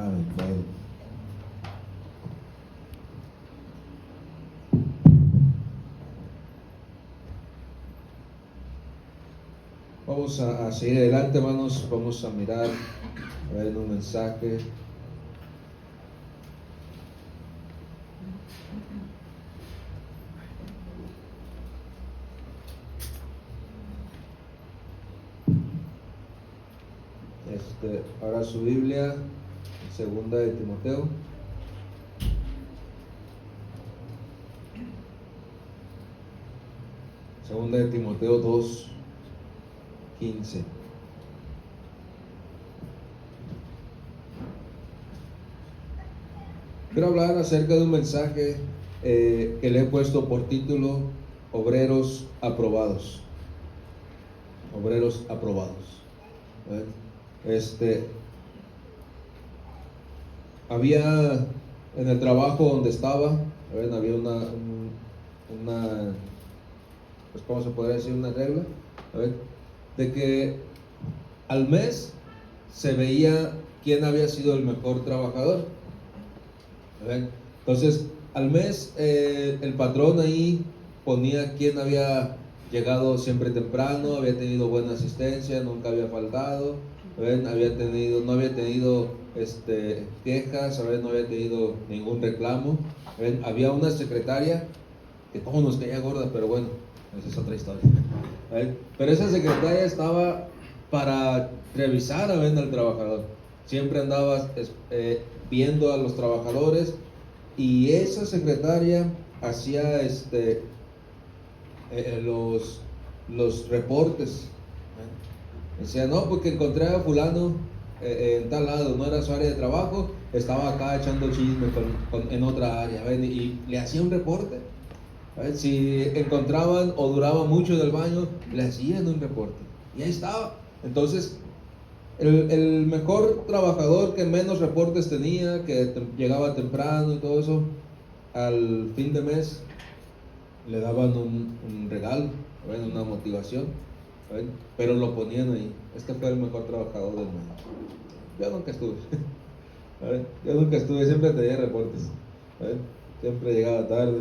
Bueno. Vamos a seguir adelante, hermanos. Vamos a mirar, a ver un mensaje. Ahora su Biblia, segunda de Timoteo. Segunda de Timoteo 2:15. Quiero hablar acerca de un mensaje que le he puesto por título Obreros aprobados. Obreros aprobados. Había en el trabajo donde estaba, había una pues ¿cómo se podría decir? Una regla, de que al mes se veía quién había sido el mejor trabajador. Entonces, al mes el patrón ahí ponía quién había llegado siempre temprano, había tenido buena asistencia, nunca había faltado, no había tenido quejas, no había tenido ningún reclamo. Había una secretaria que como nos caía gorda, pero bueno, esa es otra historia. Pero esa secretaria estaba para revisar al trabajador. Siempre andaba viendo a los trabajadores, y esa secretaria hacía los reportes. Decía, no, porque encontré a fulano en tal lado, no era su área de trabajo, estaba acá echando chisme en otra área, y le hacía un reporte. Si encontraban o duraba mucho en el baño, le hacían un reporte, y ahí estaba. Entonces, el mejor trabajador que menos reportes tenía, que llegaba temprano y todo eso, al fin de mes le daban un regalo, una motivación, pero lo ponían ahí. Este fue el mejor trabajador del mes. Yo nunca estuve, siempre tenía reportes, siempre llegaba tarde,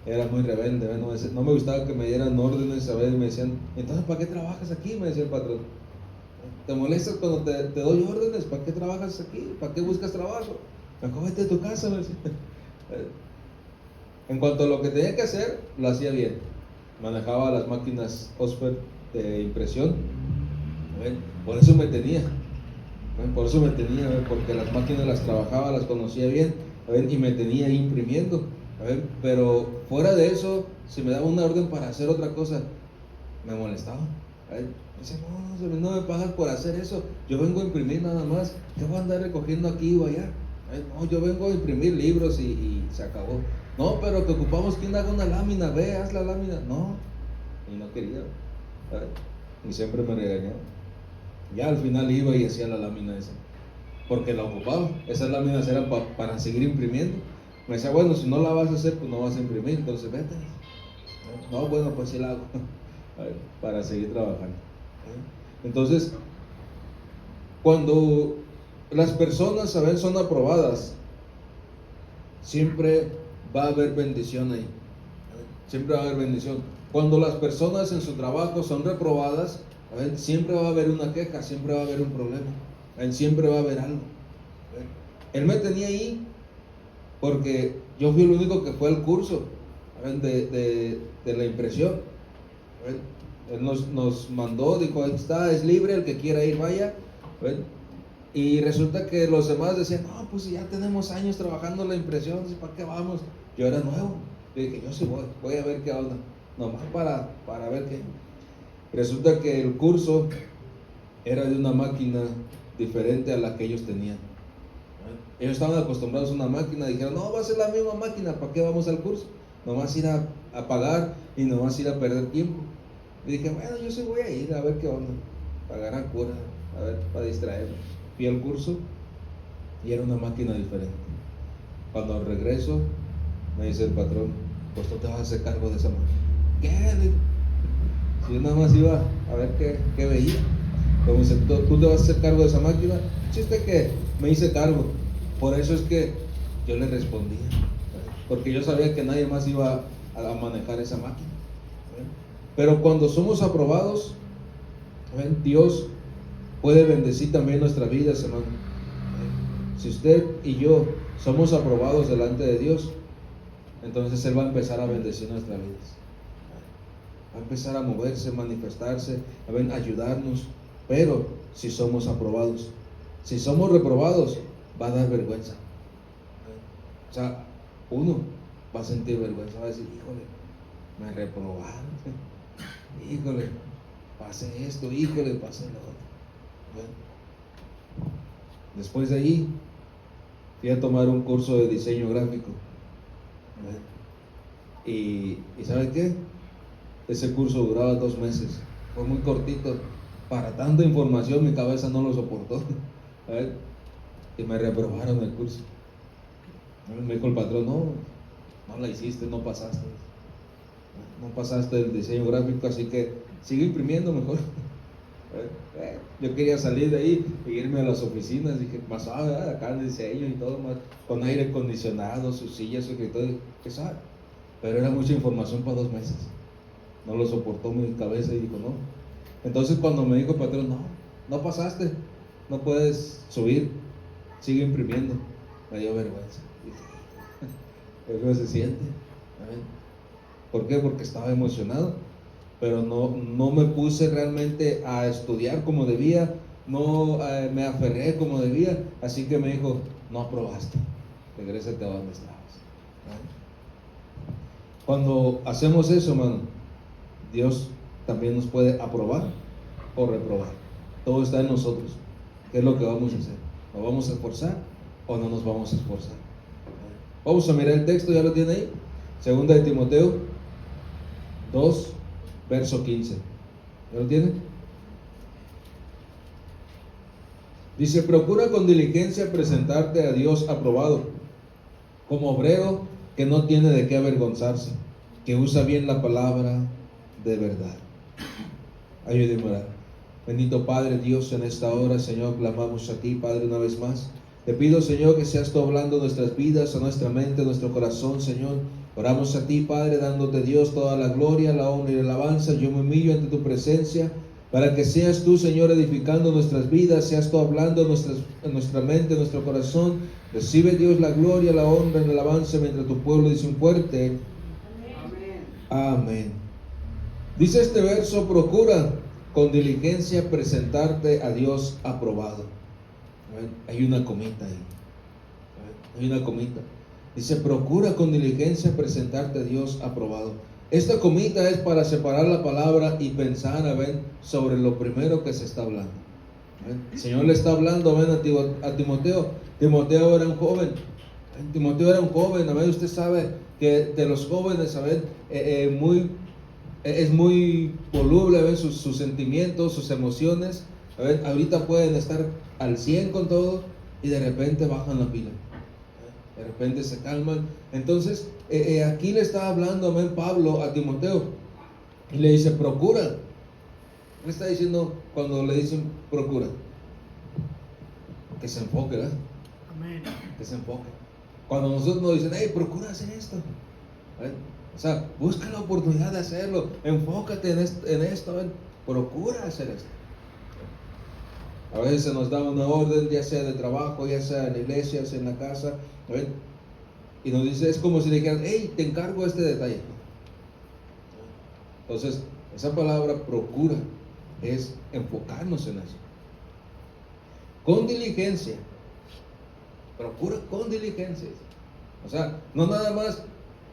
era muy rebelde, no me gustaba que me dieran órdenes, me decían, entonces ¿para qué trabajas aquí? Me decía el patrón. ¿Te molestas cuando te doy órdenes? ¿Para qué trabajas aquí? ¿Para qué buscas trabajo? Mejor vete a tu casa, me decía. En cuanto a lo que tenía que hacer, lo hacía bien. Manejaba las máquinas Osper de impresión. Por eso me tenía. Porque las máquinas las trabajaba, las conocía bien, y me tenía ahí imprimiendo. Pero fuera de eso, si me daba una orden para hacer otra cosa, me molestaba. Dice, no me pagas por hacer eso, yo vengo a imprimir nada más, ¿qué voy a andar recogiendo aquí o allá? No, yo vengo a imprimir libros y se acabó. No, pero que ocupamos quien haga una lámina, haz la lámina. No, y no quería, y siempre me regañaba. Ya al final iba y hacía la lámina esa, porque la ocupaba. Esas láminas eran para seguir imprimiendo. Me decía, bueno, si no la vas a hacer, pues no vas a imprimir, entonces vete. No, bueno, pues sí la hago para seguir trabajando. Entonces, cuando las personas son aprobadas, siempre va a haber bendición ahí. Siempre va a haber bendición. Cuando las personas en su trabajo son reprobadas, siempre va a haber una queja, siempre va a haber un problema, siempre va a haber algo. Él me tenía ahí porque yo fui el único que fue al curso de la impresión. Él nos mandó, dijo, ahí está, es libre, el que quiera ir, vaya. Y resulta que los demás decían, no, pues ya tenemos años trabajando la impresión, ¿para qué vamos? Yo era nuevo, yo dije, yo sí voy a ver qué onda, nomás para ver qué. Resulta que el curso era de una máquina diferente a la que ellos tenían. Ellos estaban acostumbrados a una máquina, dijeron, no, va a ser la misma máquina, ¿para qué vamos al curso? Nomás ir a pagar y nomás ir a perder tiempo. Y dije, bueno, yo sí voy a ir a ver qué onda, para agarrar cura, a ver, para distraerme. Fui al curso y era una máquina diferente. Cuando al regreso, me dice el patrón, pues tú te vas a hacer cargo de esa máquina. ¿Qué? Si yo nada más iba a ver qué veía. Como dice, tú te vas a hacer cargo de esa máquina. Chiste que me hice cargo. Por eso es que yo le respondía, porque yo sabía que nadie más iba a manejar esa máquina. Pero cuando somos aprobados, Dios puede bendecir también nuestras vidas, hermano. Si usted y yo somos aprobados delante de Dios, entonces Él va a empezar a bendecir nuestras vidas. Va a empezar a moverse, manifestarse, a ayudarnos. Pero si somos aprobados, si somos reprobados, va a dar vergüenza. O sea, uno va a sentir vergüenza, va a decir, híjole, me reprobaron, híjole, pasé esto, híjole, pasé lo otro. Bueno, después de ahí fui a tomar un curso de diseño gráfico. Bueno, y ¿sabe qué? Ese curso duraba 2 meses, fue muy cortito. Para tanta información mi cabeza no lo soportó. Y me reprobaron el curso. Me dijo el patrón, no la hiciste, no pasaste el diseño gráfico, así que sigue imprimiendo mejor. Yo quería salir de ahí e irme a las oficinas, dije, más suave, acá el diseño y todo, más, con aire acondicionado, sus sillas, su escritorio, qué sabe. Pero era mucha información para 2 meses, no lo soportó mi cabeza y dijo, no. Entonces cuando me dijo el patrón, no pasaste, no puedes subir, sigue imprimiendo, me dio vergüenza. Eso se siente. ¿Por qué? Porque estaba emocionado, pero no me puse realmente a estudiar como debía, no me aferré como debía, así que me dijo, no aprobaste, regrésate a donde estabas. Cuando hacemos eso, hermano, Dios también nos puede aprobar o reprobar. Todo está en nosotros. ¿Qué es lo que vamos a hacer? ¿Nos vamos a esforzar o no nos vamos a esforzar? Vamos a mirar el texto, ya lo tiene ahí. Segunda de Timoteo 2, verso 15. ¿Ya lo tiene? Dice, procura con diligencia presentarte a Dios aprobado, como obrero que no tiene de qué avergonzarse, que usa bien la palabra de verdad. Ayúdeme a orar. Bendito Padre Dios, en esta hora, Señor, clamamos a ti, Padre, una vez más. Te pido, Señor, que seas tú hablando nuestras vidas, a nuestra mente, a nuestro corazón, Señor. Oramos a ti, Padre, dándote, Dios, toda la gloria, la honra y la alabanza. Yo me humillo ante tu presencia, para que seas tú, Señor, edificando nuestras vidas, seas tú hablando en nuestra mente, en nuestro corazón. Recibe, Dios, la gloria, la honra y la alabanza, mientras tu pueblo dice un fuerte amén. Amén. Dice este verso, procura con diligencia presentarte a Dios aprobado. Hay una comita ahí. Hay una comita. Dice, procura con diligencia presentarte a Dios aprobado. Esta comita es para separar la palabra y pensar, sobre lo primero que se está hablando. El Señor le está hablando, a Timoteo. Timoteo era un joven. Timoteo era un joven. Usted sabe que de los jóvenes, es muy voluble, sus sentimientos, sus emociones. Ahorita pueden estar al 100 con todo y de repente bajan la pila. De repente se calman. Entonces, aquí le está hablando, Pablo a Timoteo y le dice, procura. Le está diciendo, cuando le dicen procura, que se enfoque, ¿verdad? Amén. Que se enfoque. Cuando nosotros nos dicen, hey, procura hacer esto, o sea, busca la oportunidad de hacerlo, enfócate en esto, procura hacer esto. A veces se nos da una orden, ya sea de trabajo, ya sea en la iglesia, ya sea en la casa, y nos dice, es como si le dijeran, hey, te encargo este detalle. Entonces, esa palabra procura es enfocarnos en eso. Con diligencia. Procura con diligencia. O sea, no nada más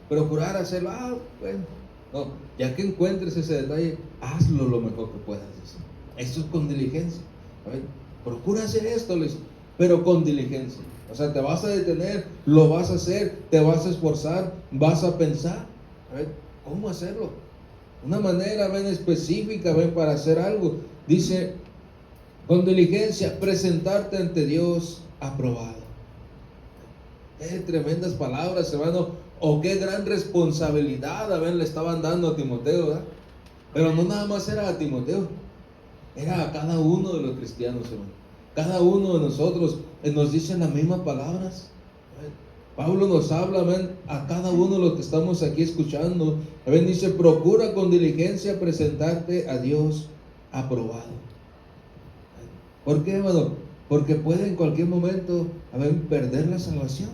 procurar hacerlo, no, ya que encuentres ese detalle, hazlo lo mejor que puedas. Esto es con diligencia. Procura hacer esto, pero con diligencia. O sea, te vas a detener, lo vas a hacer, te vas a esforzar, vas a pensar, ¿cómo hacerlo? Una manera, específica, para hacer algo. Dice, con diligencia, presentarte ante Dios aprobado. Qué tremendas palabras, hermano. O qué gran responsabilidad, le estaban dando a Timoteo, ¿verdad? Pero no nada más era a Timoteo. era a cada uno de los cristianos, hermano. Cada uno de nosotros nos dicen las mismas palabras. Pablo nos habla, amén, a cada uno de los que estamos aquí escuchando. Amén, dice, procura con diligencia presentarte a Dios aprobado. ¿Por qué, hermano? Porque puede en cualquier momento, amén, perder la salvación.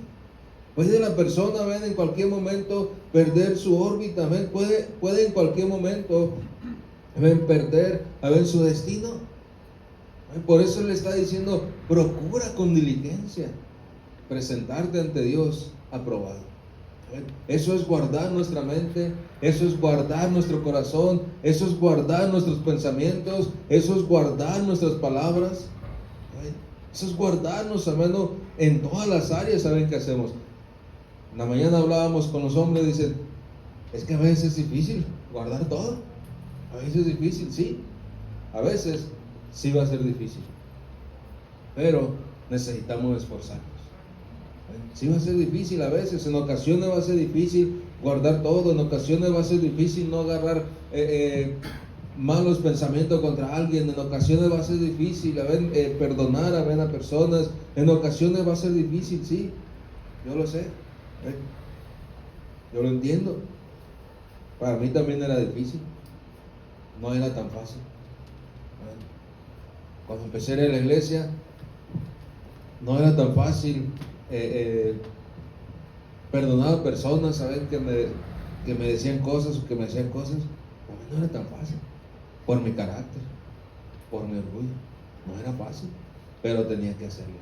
Puede la persona, amén, en cualquier momento perder su órbita, amén. Puede en cualquier momento, amén, perder, amén, su destino. Por eso le está diciendo, procura con diligencia presentarte ante Dios aprobado. Eso es guardar nuestra mente, eso es guardar nuestro corazón, eso es guardar nuestros pensamientos, eso es guardar nuestras palabras, eso es guardarnos, hermano, en todas las áreas. ¿Saben qué hacemos? En la mañana hablábamos con los hombres, dicen, es que a veces es difícil guardar todo, a veces es difícil, sí, a veces sí va a ser difícil, pero necesitamos esforzarnos. Sí va a ser difícil a veces, en ocasiones va a ser difícil guardar todo, en ocasiones va a ser difícil no agarrar malos pensamientos contra alguien, en ocasiones va a ser difícil perdonar a personas, en ocasiones va a ser difícil, sí, yo lo sé, yo lo entiendo. Para mí también era difícil, no era tan fácil. Cuando empecé a ir a la iglesia, no era tan fácil perdonar a personas, ¿saben? Que me decían cosas o que me hacían cosas. Para mí no era tan fácil, por mi carácter, por mi orgullo. No era fácil, pero tenía que hacerlo.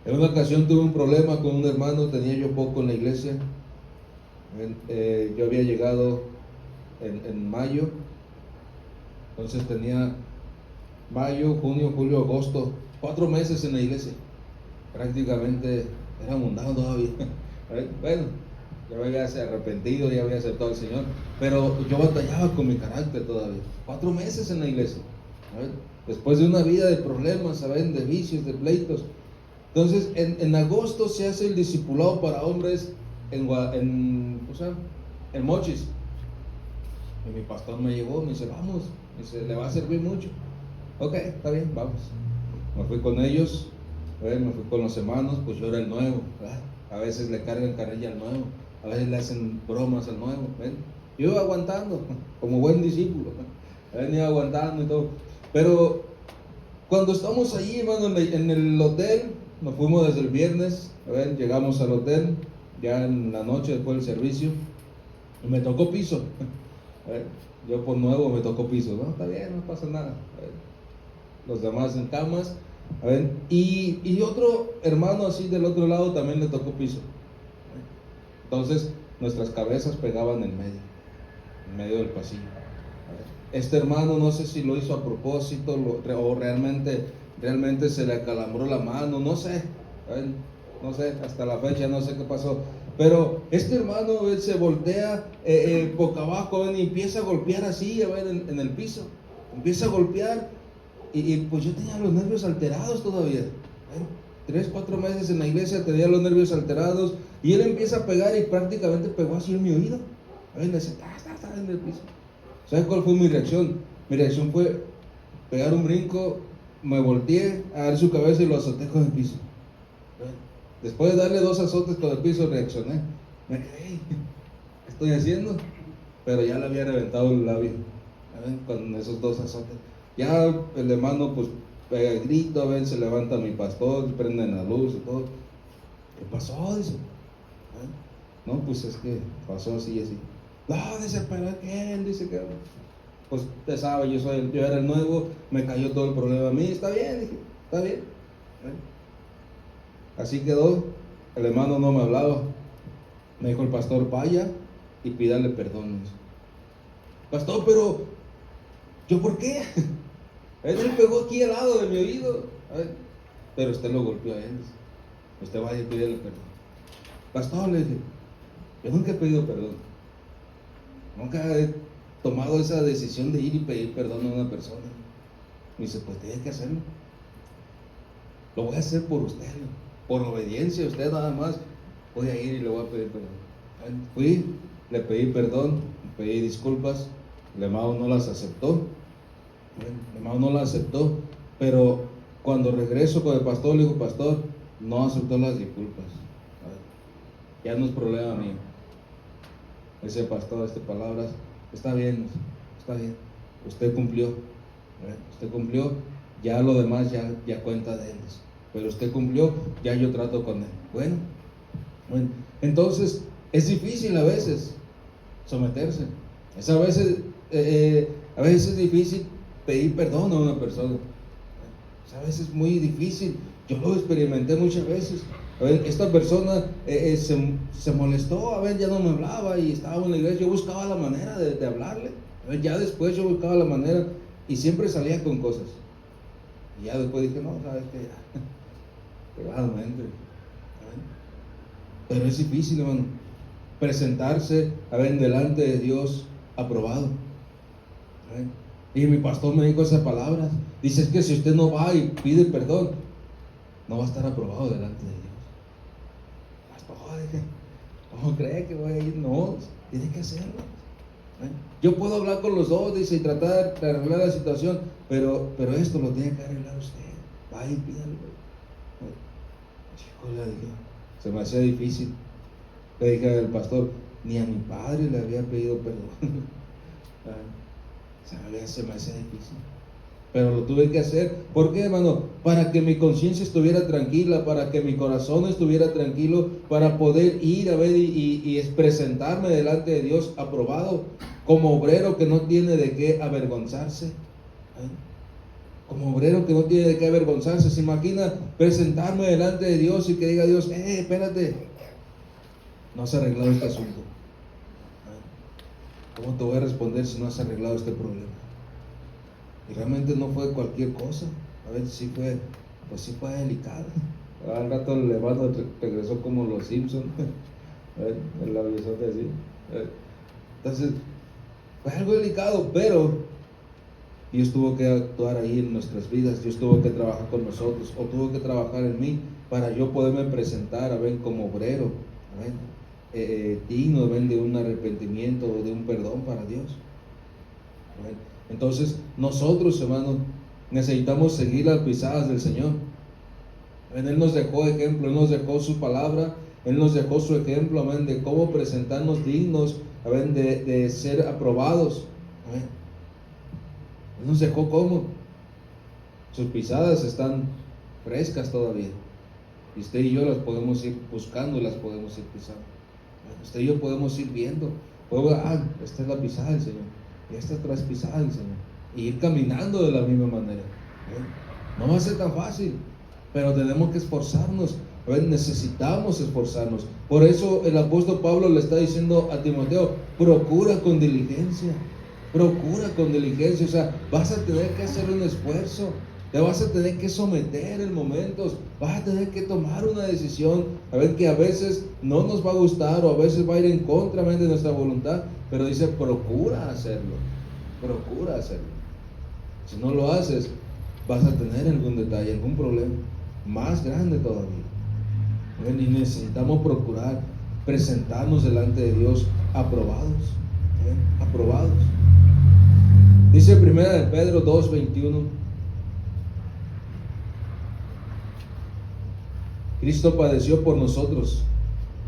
En una ocasión tuve un problema con un hermano, tenía yo poco en la iglesia. Yo había llegado en mayo, entonces tenía mayo, junio, julio, agosto, 4 meses en la iglesia. Prácticamente era mundano todavía. Bueno, ya me había arrepentido, ya había aceptado al Señor, pero yo batallaba con mi carácter todavía. 4 meses en la iglesia, después de una vida de problemas, ¿saben? De vicios, de pleitos. Entonces, en agosto se hace el discipulado para hombres en Mochis. Y mi pastor me llevó, me dice, vamos, me dice, le va a servir mucho. Ok, está bien, vamos. Me fui con ellos, me fui con los hermanos, pues yo era el nuevo, ¿verdad? A veces le cargan carrilla al nuevo, a veces le hacen bromas al nuevo, ¿ven? Yo iba aguantando, como buen discípulo, iba aguantando y todo. Pero cuando estamos allí, hermano, en el hotel, nos fuimos desde el viernes, llegamos al hotel, ya en la noche después del servicio, y me tocó piso. Yo por nuevo me tocó piso, ¿no? Está bien, no pasa nada. Los demás en camas, y otro hermano así del otro lado también le tocó piso. Entonces nuestras cabezas pegaban en medio del pasillo. Este hermano no sé si lo hizo a propósito o realmente se le acalambró la mano, no sé, hasta la fecha no sé qué pasó. Pero este hermano se voltea boca abajo y empieza a golpear así en el piso, empieza a golpear y pues yo tenía los nervios alterados todavía. 3, 4 meses en la iglesia tenía los nervios alterados y él empieza a pegar y prácticamente pegó así en mi oído. Le dice, está en el piso. ¿Sabes cuál fue mi reacción? Mi reacción fue pegar un brinco, me volteé a dar su cabeza y lo azoté con el piso. Después de darle 2 azotes con el piso, reaccioné. Me quedé, ¿qué estoy haciendo? Pero ya le había reventado el labio, con esos 2 azotes. Ya el hermano pues pega el grito, se levanta mi pastor, prenden la luz y todo. ¿Qué pasó? Dice. No, pues es que pasó así y así. No, dice, pero ¿qué? Dice que pues usted sabe, yo era el nuevo, me cayó todo el problema a mí. Está bien, dije, está bien. Así quedó. El hermano no me hablaba. Me dijo el pastor, vaya y pídale perdón. Pastor, pero ¿yo por qué? Él pegó aquí al lado de mi oído. Pero usted lo golpeó a él. Usted vaya y pídele perdón. Pastor, le dije, yo nunca he pedido perdón. Nunca he tomado esa decisión de ir y pedir perdón a una persona. Me dice, pues tiene que hacerlo. Lo voy a hacer por usted, por obediencia a usted nada más. Voy a ir y le voy a pedir perdón. Fui, le pedí perdón, le pedí disculpas, el hermano no las aceptó. El hermano no las aceptó, pero cuando regreso con el pastor, le digo, pastor, no aceptó las disculpas. Ya no es problema mío. Ese pastor, palabras, está bien, usted cumplió, ya lo demás ya cuenta de él, pero usted cumplió, ya yo trato con él. Bueno, entonces es difícil a veces someterse, a veces es difícil pedir perdón a una persona, a veces es muy difícil. Yo lo experimenté muchas veces. Esta persona se molestó, ya no me hablaba y estaba en la iglesia. Yo buscaba la manera de hablarle. Ya después yo buscaba la manera y siempre salía con cosas. Y ya después dije, no, sabes que ya, privadamente. Pero es difícil, hermano, presentarse delante de Dios aprobado. Y mi pastor me dijo esas palabras. Dice, es que si usted no va y pide perdón, no va a estar aprobado delante de Dios. ¿Cómo cree que voy a ir? No, tiene que hacerlo. Yo puedo hablar con los dos, dice, y tratar de arreglar la situación, pero esto lo tiene que arreglar usted. Vaya y pídalo. Chico, le dije, se me hacía difícil. Le dije al pastor, ni a mi padre le había pedido perdón. Se me hacía difícil. Pero lo tuve que hacer. ¿Por qué, hermano? Para que mi conciencia estuviera tranquila, para que mi corazón estuviera tranquilo, para poder ir a ver y presentarme delante de Dios aprobado, como obrero que no tiene de qué avergonzarse. Como obrero que no tiene de qué avergonzarse. ¿Se imagina presentarme delante de Dios y que diga Dios, espérate, no has arreglado este asunto? ¿Cómo te voy a responder si no has arreglado este problema? Y realmente no fue cualquier cosa. A veces sí fue delicado. Al rato el hermano regresó como los Simpsons. El labiosote así. Entonces, fue algo delicado, pero Dios tuvo que actuar ahí en nuestras vidas. Dios tuvo que trabajar con nosotros, o tuvo que trabajar en mí, para yo poderme presentar, como obrero, digno, de un arrepentimiento o de un perdón para Dios. Entonces, nosotros, hermanos, necesitamos seguir las pisadas del Señor. Él nos dejó ejemplo, Él nos dejó su palabra, Él nos dejó su ejemplo, de cómo presentarnos dignos, de ser aprobados. Él nos dejó cómo. Sus pisadas están frescas todavía. Y usted y yo las podemos ir buscando y las podemos ir pisando. Usted y yo podemos ir viendo. Esta es la pisada del Señor. Y esta es la pisada del Señor. Y ir caminando de la misma manera. No va a ser tan fácil, pero tenemos que esforzarnos. Necesitamos esforzarnos. Por eso el apóstol Pablo le está diciendo a Timoteo, procura con diligencia. Procura con diligencia. O sea, vas a tener que hacer un esfuerzo. Te vas a tener que someter en momentos, vas a tener que tomar una decisión, que a veces no nos va a gustar, o a veces va a ir en contra de nuestra voluntad, pero dice, procura hacerlo. Si no lo haces, vas a tener algún detalle, algún problema más grande todavía. Y necesitamos procurar presentarnos delante de Dios aprobados. Dice 1 Pedro 2:21. Cristo padeció por nosotros,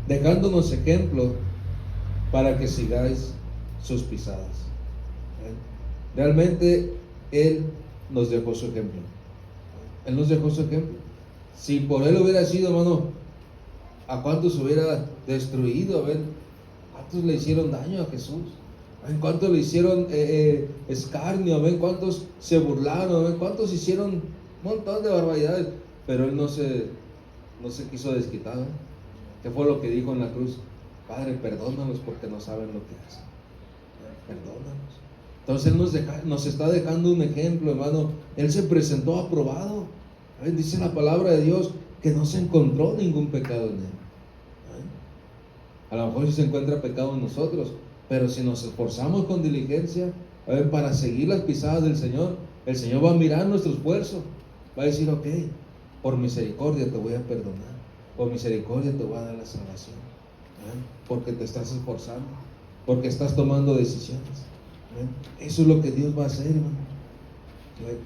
dejándonos ejemplo para que sigáis sus pisadas. Realmente Él nos dejó su ejemplo. Él nos dejó su ejemplo. Si por Él hubiera sido, hermano, ¿a cuántos hubiera destruido? ¿Cuántos le hicieron daño a Jesús? ¿Cuántos le hicieron escarnio? ¿Cuántos se burlaron? ¿Cuántos hicieron un montón de barbaridades? Pero Él no se quiso desquitar. ¿Qué fue lo que dijo en la cruz? Padre, perdónalos porque no saben lo que hacen. Perdónalos. Entonces Él nos está dejando un ejemplo, hermano. Él se presentó aprobado. Dice la palabra de Dios que no se encontró ningún pecado en Él. A lo mejor sí se encuentra pecado en nosotros, pero si nos esforzamos con diligencia para seguir las pisadas del Señor, el Señor va a mirar nuestro esfuerzo. Va a decir, ok, por misericordia te voy a perdonar, por misericordia te voy a dar la salvación, porque te estás esforzando. porque estás tomando decisiones. ¿Ven? Eso es lo que Dios va a hacer, hermano. ¿Ven?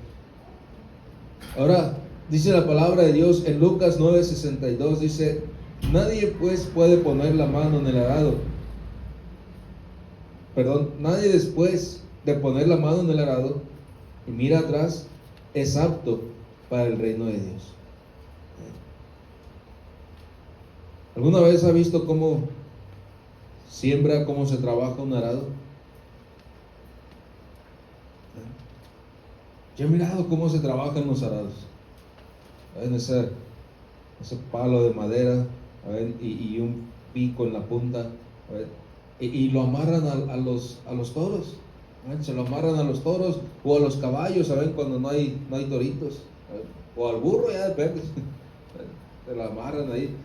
Ahora, dice la palabra de Dios en Lucas 9:62, dice: nadie pues puede poner la mano en el arado. Nadie después de poner la mano en el arado y mira atrás es apto para el reino de Dios. ¿Alguna vez ha visto cómo siembra, cómo se trabaja un arado? Yo he mirado cómo se trabajan los arados. ¿Ven? Ese palo de madera, y un pico en la punta, y lo amarran a los toros. Se lo amarran a los toros o a los caballos, ¿saben? Cuando no hay toritos, o al burro, ya depende. Se lo amarran ahí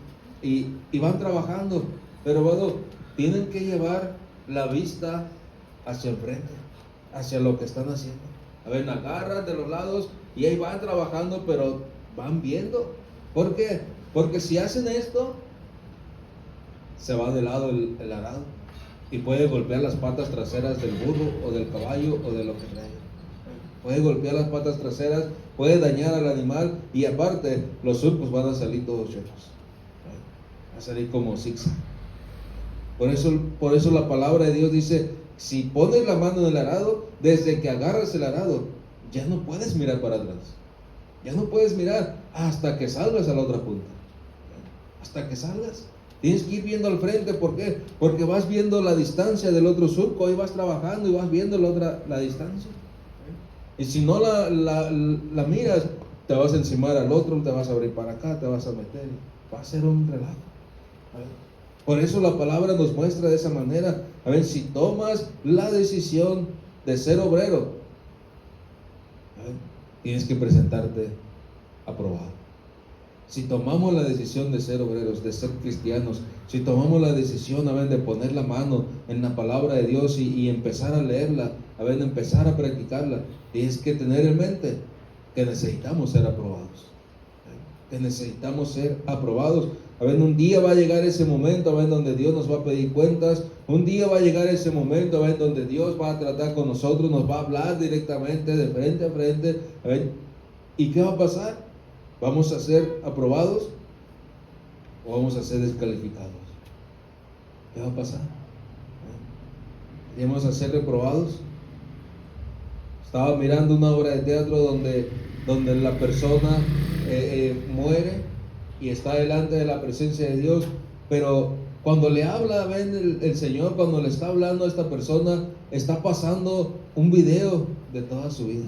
y van trabajando, pero bueno, tienen que llevar la vista hacia el frente, hacia lo que están haciendo. Agarran de los lados y ahí van trabajando, pero van viendo. ¿Por qué? Porque si hacen esto, se va de lado el arado y puede golpear las patas traseras del burro o del caballo o de lo que traiga. Puede golpear las patas traseras, puede dañar al animal, y aparte los surcos van a salir todos chuecos, va a salir como zigzag. Por eso la palabra de Dios dice: si pones la mano en el arado, desde que agarras el arado, ya no puedes mirar para atrás. Ya no puedes mirar hasta que salgas a la otra punta. Hasta que salgas. Tienes que ir viendo al frente. ¿Por qué? Porque vas viendo la distancia del otro surco, y vas trabajando y vas viendo la distancia. Y si no la miras, te vas a encimar al otro, te vas a abrir para acá, te vas a meter. Va a ser un relajo. Por eso la palabra nos muestra de esa manera. Si tomas la decisión de ser obrero, tienes que presentarte aprobado. Si tomamos la decisión de ser obreros, de ser cristianos, si tomamos la decisión, de poner la mano en la palabra de Dios y empezar a leerla, empezar a practicarla, tienes que tener en mente que necesitamos ser aprobados. Que necesitamos ser aprobados. Un día va a llegar ese momento, donde Dios nos va a pedir cuentas. Un día va a llegar ese momento, donde Dios va a tratar con nosotros, nos va a hablar directamente, de frente a frente. ¿Y qué va a pasar? ¿Vamos a ser aprobados o vamos a ser descalificados? ¿Qué va a pasar? ¿Vamos a ser reprobados? Estaba mirando una obra de teatro donde la persona muere y está delante de la presencia de Dios, pero cuando le habla, el Señor, cuando le está hablando a esta persona, está pasando un video de toda su vida.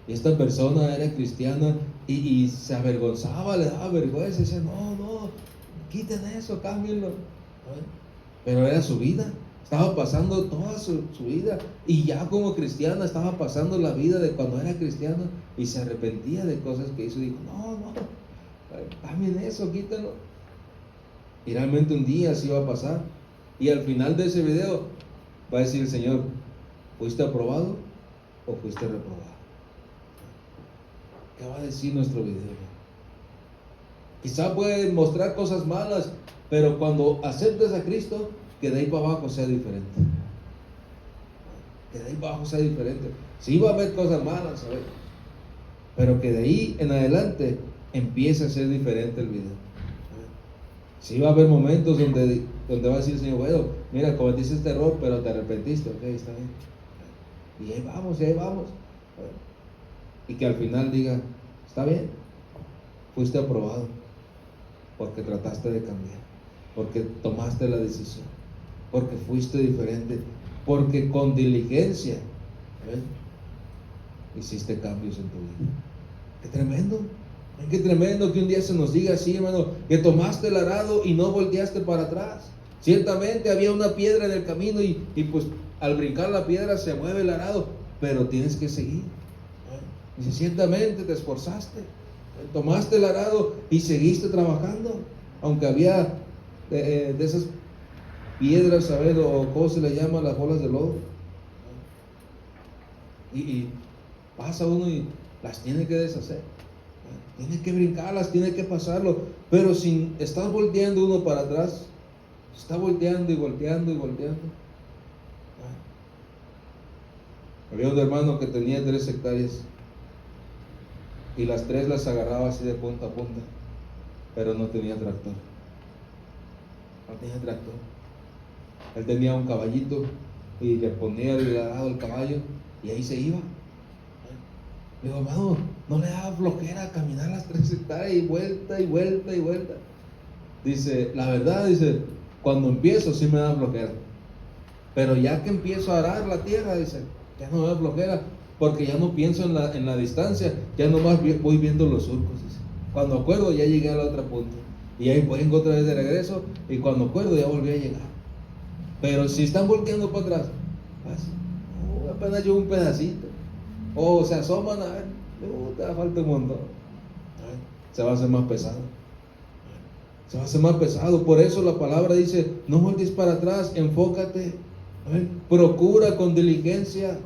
Y esta persona era cristiana y se avergonzaba, le daba vergüenza, y decía: no, quiten eso, cámbienlo. Pero era su vida, estaba pasando toda su vida, y ya como cristiana estaba pasando la vida de cuando era cristiana, y se arrepentía de cosas que hizo, y dijo: no, cambien eso, quítenlo. Y realmente un día así va a pasar, y al final de ese video va a decir el Señor: ¿fuiste aprobado o fuiste reprobado? ¿Qué va a decir nuestro video? Quizá puede mostrar cosas malas, pero cuando aceptes a Cristo, que de ahí para abajo sea diferente. Que de ahí para abajo sea diferente. Sí va a haber cosas malas, ¿sabes? Pero que de ahí en adelante empiece a ser diferente el video. Sí va a haber momentos donde va a decir el Señor: bueno, mira, cometiste este error, pero te arrepentiste, ok, está bien. Y ahí vamos. Y que al final diga: está bien, fuiste aprobado, porque trataste de cambiar, porque tomaste la decisión, porque fuiste diferente, porque con diligencia hiciste cambios en tu vida. ¡Qué tremendo! Qué tremendo que un día se nos diga así, hermano, que tomaste el arado y no volteaste para atrás. Ciertamente había una piedra en el camino y pues al brincar la piedra se mueve el arado, pero tienes que seguir. Dice: ciertamente te esforzaste, tomaste el arado y seguiste trabajando, aunque había de esas piedras, ¿sabes? O cómo se le llama, las bolas de lodo. Y pasa uno y las tiene que deshacer. Tiene que brincarlas, tiene que pasarlo. Pero si estás volteando uno para atrás, Está volteando y volteando y volteando. Había un hermano que tenía 3 hectáreas y las 3 las agarraba así de punta a punta, pero no tenía tractor. No tenía tractor. Él tenía un caballito y le ponía el arado al caballo y ahí se iba. Le digo, hermano, no le daba flojera caminar las 3 hectáreas y vuelta y vuelta y vuelta. Dice, la verdad, dice, cuando empiezo sí me da flojera, pero ya que empiezo a arar la tierra, dice, ya no me da flojera, porque ya no pienso en la distancia, ya nomás voy viendo los surcos, dice. Cuando acuerdo ya llegué a la otra punta, y ahí vengo otra vez de regreso, y cuando acuerdo ya volví a llegar. Pero si están volteando para atrás, apenas llevo un pedacito, o se asoman a ver, te da falta un montón, se va a hacer más pesado. Se va a hacer más pesado. Por eso la palabra dice, no voltees para atrás, enfócate. Procura con diligencia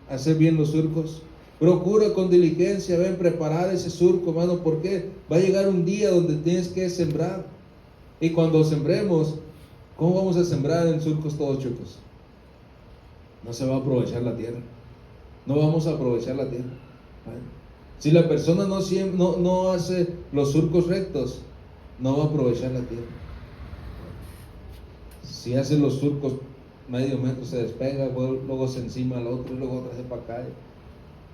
hacer bien los surcos. Procura con diligencia, preparar ese surco, hermano. ¿Por qué? Va a llegar un día donde tienes que sembrar. Y cuando sembremos, ¿cómo vamos a sembrar en surcos todos chuecos? No se va a aprovechar la tierra. No vamos a aprovechar la tierra. Si la persona no hace los surcos rectos, no va a aprovechar la tierra. Si hace los surcos medio metro, se despega, luego se encima al otro y luego otra vez para acá.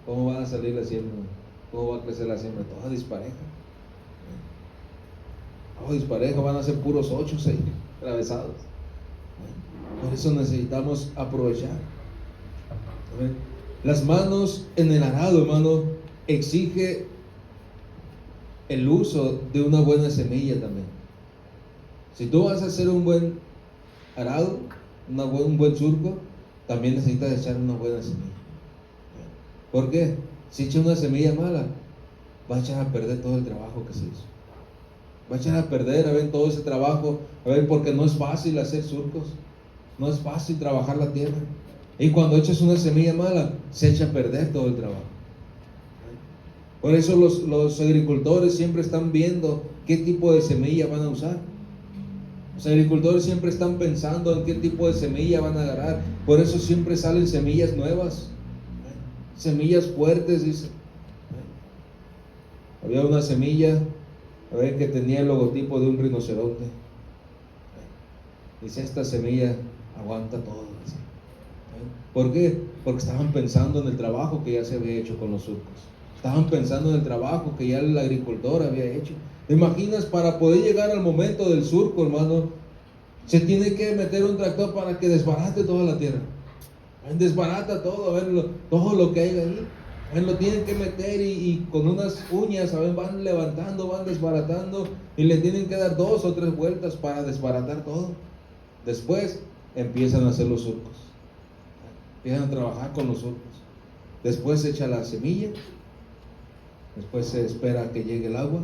¿Cómo van a salir la siembra? ¿Cómo va a crecer la siembra? Toda dispareja. Toda dispareja, van a ser puros 8 6 atravesados. Por eso necesitamos aprovechar. Las manos en el arado, hermano, exige el uso de una buena semilla también. Si tú vas a hacer un buen arado, un buen surco, también necesitas echar una buena semilla. ¿Por qué? Si echa una semilla mala, va a echar a perder todo el trabajo que se hizo. Va a echar a perder, todo ese trabajo, porque no es fácil hacer surcos, no es fácil trabajar la tierra. Y cuando echas una semilla mala, se echa a perder todo el trabajo. Por eso los agricultores siempre están viendo qué tipo de semilla van a usar. Los agricultores siempre están pensando en qué tipo de semilla van a agarrar. Por eso siempre salen semillas nuevas, semillas fuertes, dice. Había una semilla, que tenía el logotipo de un rinoceronte. Dice, esta semilla aguanta todo. Dice. ¿Por qué? Porque estaban pensando en el trabajo que ya se había hecho con los surcos. Estaban pensando en el trabajo que ya el agricultor había hecho. ¿Te imaginas? Para poder llegar al momento del surco, hermano, se tiene que meter un tractor para que desbarate toda la tierra. Desbarata todo, todo lo que hay ahí. Lo tienen que meter y con unas uñas, van levantando, van desbaratando, y le tienen que dar 2 o 3 vueltas para desbaratar todo. Después empiezan a hacer los surcos. Empiezan a trabajar con los surcos. Después se echa la semilla. Después se espera que llegue el agua,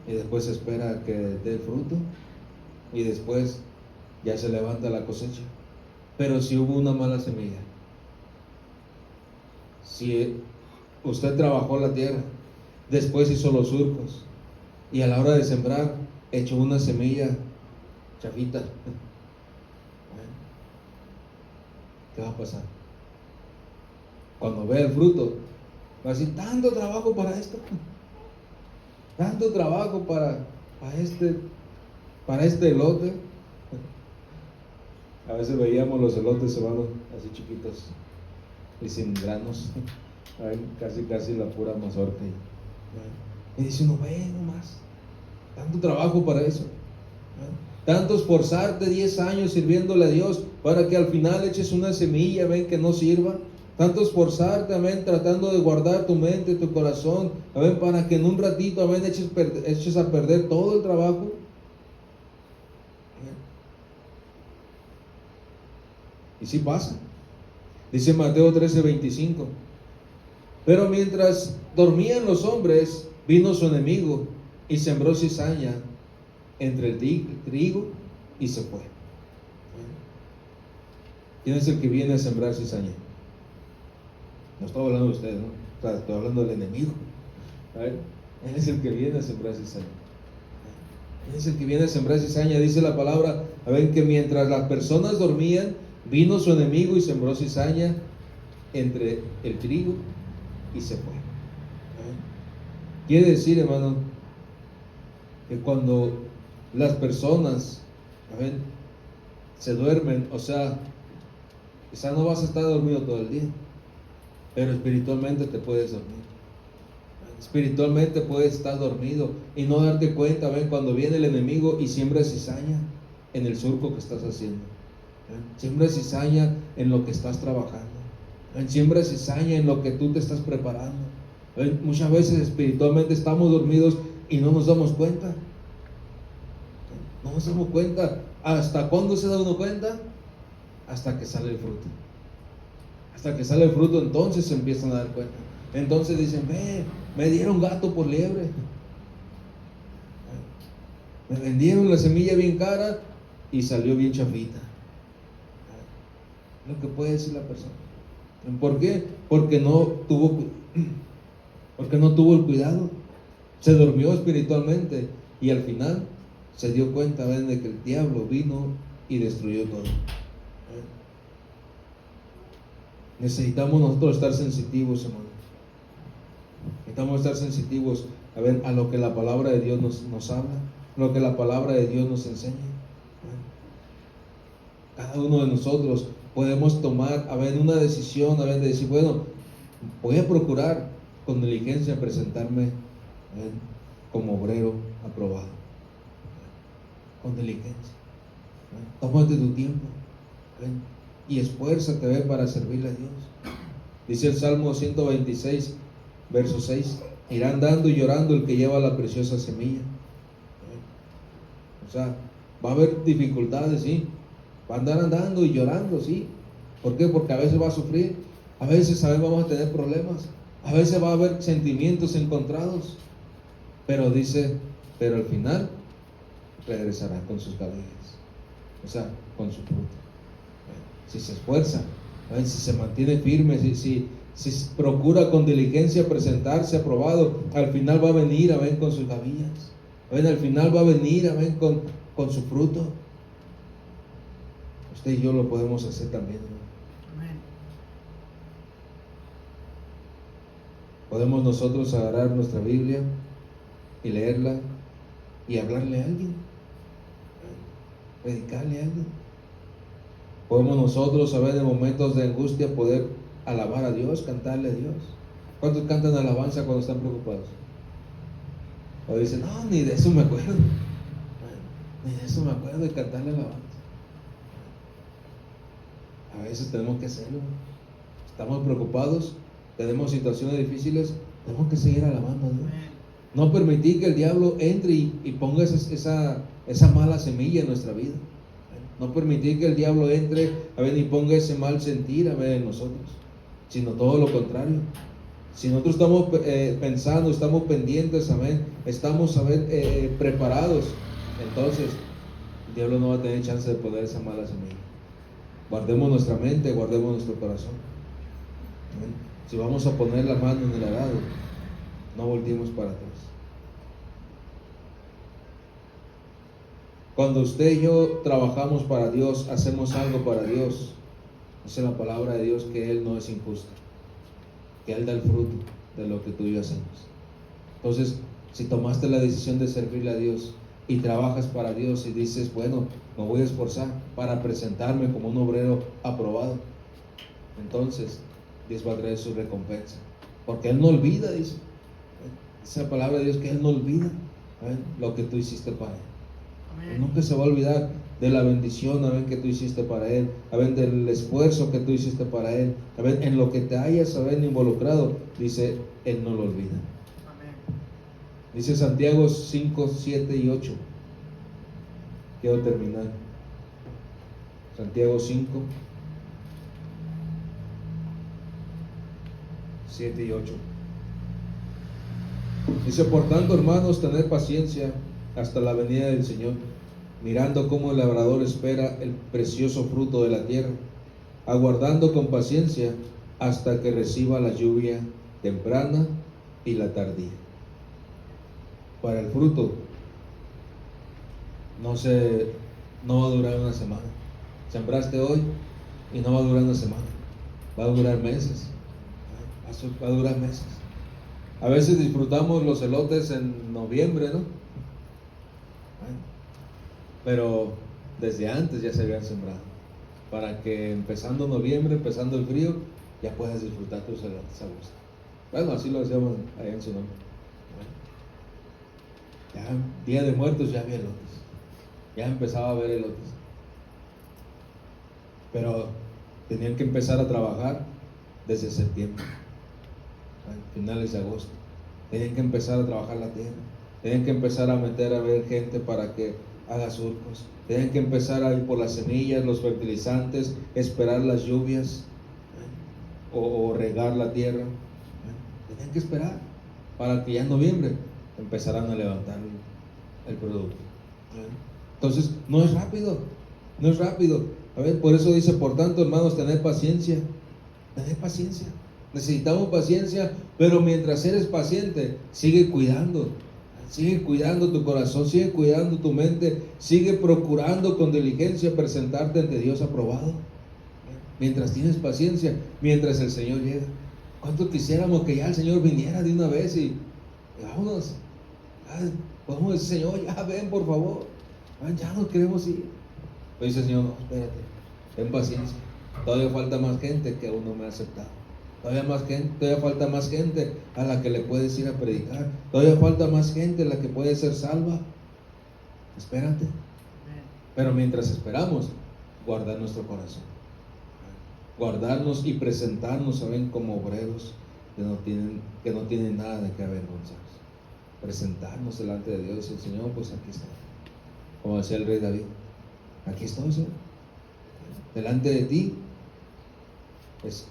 y después se espera que dé el fruto, y después ya se levanta la cosecha. Pero si hubo una mala semilla, si usted trabajó la tierra, después hizo los surcos, y a la hora de sembrar echó una semilla chafita, ¿qué va a pasar? Cuando vea el fruto, va a decir, tanto trabajo para esto, tanto trabajo para este elote. A veces veíamos los elotes, hermanos, así chiquitos y sin granos, casi la pura mazorca. Y dice uno, ve nomás, tanto trabajo para eso, tanto esforzarte 10 años sirviéndole a Dios para que al final eches una semilla, que no sirva. Tanto esforzarte, tratando de guardar tu mente, tu corazón, para que en un ratito, eches a perder todo el trabajo. Y sí pasa. Dice Mateo 13:25. Pero mientras dormían los hombres, vino su enemigo y sembró cizaña entre el trigo y se fue. ¿Quién es el que viene a sembrar cizaña? No estoy hablando de ustedes, ¿no? O sea, estoy hablando del enemigo. Él es el que viene a sembrar cizaña. Es el que viene a sembrar cizaña. Dice la palabra, a ver, que mientras las personas dormían, vino su enemigo y sembró cizaña entre el trigo y se fue. Quiere decir, hermano, que cuando las personas, ¿ven?, se duermen, o sea, quizás no vas a estar dormido todo el día, pero espiritualmente te puedes dormir. Espiritualmente puedes estar dormido y no darte cuenta, ven, cuando viene el enemigo y siembra cizaña en el surco que estás haciendo. Siembra cizaña en lo que estás trabajando. Siembra cizaña en lo que tú te estás preparando. Muchas veces espiritualmente estamos dormidos y no nos damos cuenta. No nos damos cuenta. ¿Hasta cuándo se da uno cuenta? Hasta que sale el fruto. Hasta que sale el fruto, entonces se empiezan a dar cuenta. Entonces dicen, me dieron gato por liebre. Me vendieron la semilla bien cara y salió bien chafita. Lo que puede decir la persona. ¿Por qué? Porque no tuvo el cuidado. Se durmió espiritualmente y al final se dio cuenta, ven, de que el diablo vino y destruyó todo. Necesitamos nosotros estar sensitivos, hermano. Necesitamos estar sensitivos a lo que la palabra de Dios nos habla, lo que la palabra de Dios nos enseña. Cada uno de nosotros podemos tomar una decisión, de decir, bueno, voy a procurar con diligencia presentarme como obrero aprobado. Con diligencia. Tómate tu tiempo y esfuérzate para servirle a Dios. Dice el Salmo 126, verso 6: irá andando y llorando el que lleva la preciosa semilla. O sea, va a haber dificultades, sí. Va a andar andando y llorando, sí. ¿Por qué? Porque a veces va a sufrir, a veces vamos a tener problemas, a veces va a haber sentimientos encontrados. Pero dice, pero al final regresará con sus cabellos, o sea, con su fruto. Si se esfuerza, si se mantiene firme, si procura con diligencia presentarse aprobado, al final va a venir con sus gavillas. Al final va a venir con su fruto. Usted y yo lo podemos hacer también, ¿no? Amén. Podemos nosotros agarrar nuestra Biblia y leerla y hablarle a alguien, predicarle a alguien. Podemos nosotros, en momentos de angustia, poder alabar a Dios, cantarle a Dios. ¿Cuántos cantan alabanza cuando están preocupados? O dicen, no, ni de eso me acuerdo. Ni de eso me acuerdo de cantarle alabanza. A veces tenemos que hacerlo. Estamos preocupados, tenemos situaciones difíciles, tenemos que seguir alabando a Dios. No permitir que el diablo entre y ponga esa mala semilla en nuestra vida. No permitir que el diablo entre y ponga ese mal sentir en nosotros, sino todo lo contrario. Si nosotros estamos pensando, estamos pendientes, estamos preparados, entonces el diablo no va a tener chance de poner esa mala semilla. Guardemos nuestra mente, guardemos nuestro corazón. Amén. Si vamos a poner la mano en el arado, no volteemos para atrás. Cuando usted y yo trabajamos para Dios, hacemos algo para Dios, dice la palabra de Dios que Él no es injusto, que Él da el fruto de lo que tú y yo hacemos. Entonces, si tomaste la decisión de servirle a Dios y trabajas para Dios y dices, bueno, me voy a esforzar para presentarme como un obrero aprobado, entonces Dios va a traer su recompensa, porque Él no olvida, dice esa palabra de Dios, que Él no olvida lo que tú hiciste para Él. Él nunca se va a olvidar de la bendición que tú hiciste para Él, del esfuerzo que tú hiciste para Él, en lo que te hayas involucrado, dice, Él no lo olvida. Amén. Dice Santiago 5, 7 y 8. Quiero terminar. Santiago 5, 7 y 8. Dice, por tanto, hermanos, tened paciencia hasta la venida del Señor, mirando cómo el labrador espera el precioso fruto de la tierra, aguardando con paciencia hasta que reciba la lluvia temprana y la tardía. Para el fruto no va a durar una semana. Sembraste hoy y no va a durar una semana, va a durar meses, va a durar meses. A veces disfrutamos los elotes en noviembre, ¿no? Pero desde antes ya se habían sembrado, para que empezando noviembre, empezando el frío, ya puedas disfrutar tus elotes a gusto. Bueno, así lo hacíamos allá en Sonoma. Ya Día de Muertos ya había elotes, ya empezaba a haber elotes, pero tenían que empezar a trabajar desde septiembre, finales de agosto. Tenían que empezar a trabajar la tierra, tenían que empezar a meter a ver gente para que haga surcos, tenían que empezar a ir por las semillas, los fertilizantes, esperar las lluvias, o regar la tierra. Tenían que esperar para que ya en noviembre empezaran a levantar el producto. Entonces no es rápido, no es rápido. A ver, por eso dice, por tanto, hermanos, tened paciencia. Tened paciencia. Necesitamos paciencia, pero mientras eres paciente, sigue cuidando tu corazón, sigue cuidando tu mente, sigue procurando con diligencia presentarte ante Dios aprobado. Mientras tienes paciencia, mientras el Señor llega. ¿Cuánto quisiéramos que ya el Señor viniera de una vez y vámonos? Podemos decir, Señor, ya ven, por favor, ya no queremos ir. Pero dice el Señor, no, espérate, ten paciencia. Todavía falta más gente que aún no me ha aceptado. Todavía falta más gente a la que le puedes ir a predicar. Todavía falta más gente a la que puede ser salva. Espérate. Pero mientras esperamos, guardar nuestro corazón, guardarnos y presentarnos, ¿saben?, como obreros que no tienen nada de qué avergonzarse. Presentarnos delante de Dios y el Señor, pues aquí está. Como decía el rey David, aquí estoy, Señor, delante de ti, pues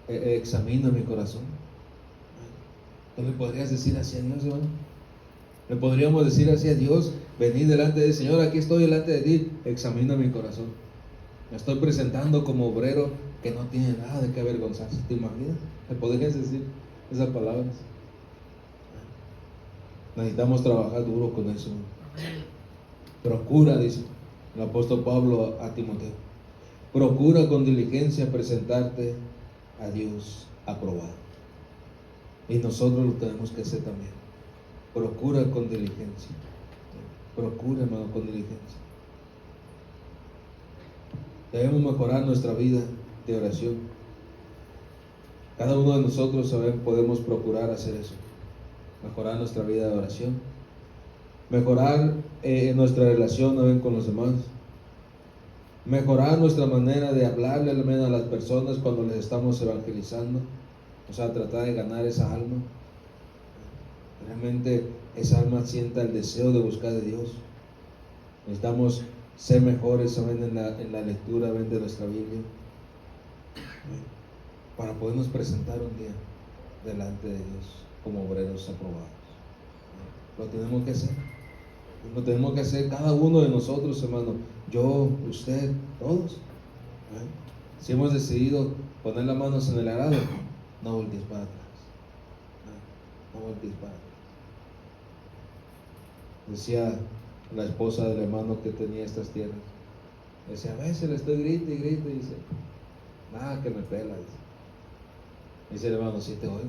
examina mi corazón. ¿Tú le podrías decir así a Dios, hermano? Le podríamos decir así a Dios, venid delante de Señor, aquí estoy delante de ti, examina mi corazón. Me estoy presentando como obrero que no tiene nada de qué avergonzarse. ¿Te imaginas? ¿Le podrías decir esas palabras? Necesitamos trabajar duro con eso. Procura, dice el apóstol Pablo a Timoteo, procura con diligencia presentarte a Dios aprobado. Y nosotros lo tenemos que hacer también. Procura con diligencia. Procura, hermano, con diligencia. Debemos mejorar nuestra vida de oración. Cada uno de nosotros, ¿saben?, podemos procurar hacer eso. Mejorar nuestra vida de oración. Mejorar nuestra relación, ¿saben?, con los demás. Mejorar nuestra manera de hablarle al menos a las personas cuando les estamos evangelizando. O sea, tratar de ganar esa alma. Realmente esa alma sienta el deseo de buscar de Dios. Necesitamos ser mejores, ¿saben?, en la lectura, ¿ven?, de nuestra Biblia, para podernos presentar un día delante de Dios como obreros aprobados. Lo tenemos que hacer. Lo tenemos que hacer cada uno de nosotros, hermano. Yo, usted, todos. Si hemos decidido poner las manos en el arado, no voltees para atrás. No voltees para atrás. Decía la esposa del hermano que tenía estas tierras, decía, a veces le estoy grite y grite, y dice, nada, que me pela, dice el hermano, sí te oigo,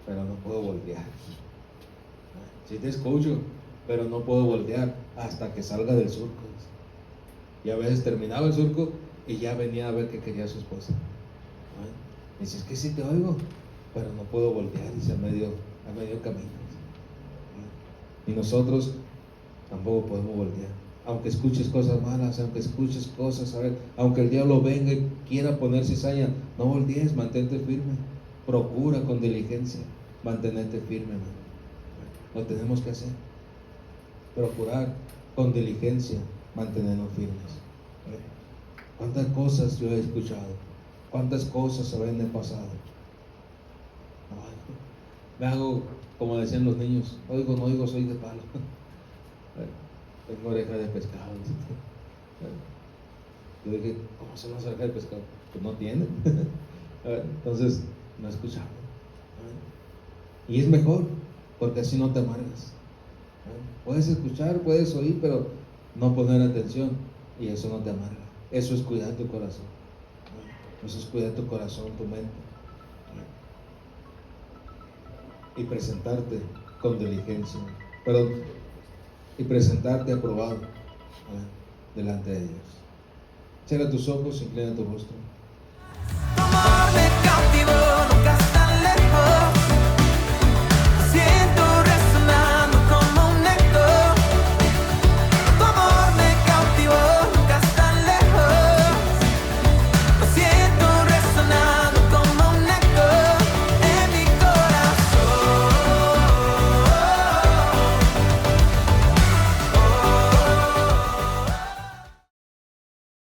pero no puedo voltear. Sí te escucho, pero no puedo voltear hasta que salga del surco. Y a veces terminaba el surco y ya venía a ver qué quería su esposa. Dice, es que sí te oigo, pero no puedo voltear, dice, a medio camino. Y nosotros tampoco podemos voltear. Aunque escuches cosas malas, aunque escuches cosas, aunque el diablo venga y quiera poner cizaña, no voltees, mantente firme. Procura con diligencia mantenerte firme, hermano. Lo tenemos que hacer. Procurar con diligencia mantenernos firmes. ¿Cuántas cosas yo he escuchado? ¿Cuántas cosas se ven en el pasado? Me hago, como decían los niños, oigo, no oigo, soy de palo. Tengo oreja de pescado. Yo dije, ¿cómo son las orejas de pescado? Pues no tienen. Entonces, no escuchamos. Y es mejor, porque así no te amargas. Puedes escuchar, puedes oír, pero no poner atención, y eso no te amarga. Eso es cuidar tu corazón. Eso es cuidar tu corazón, tu mente. Y presentarte con diligencia, y presentarte aprobado delante de Dios. Cierra tus ojos, inclina tu rostro. Tu amor me cautivó, nunca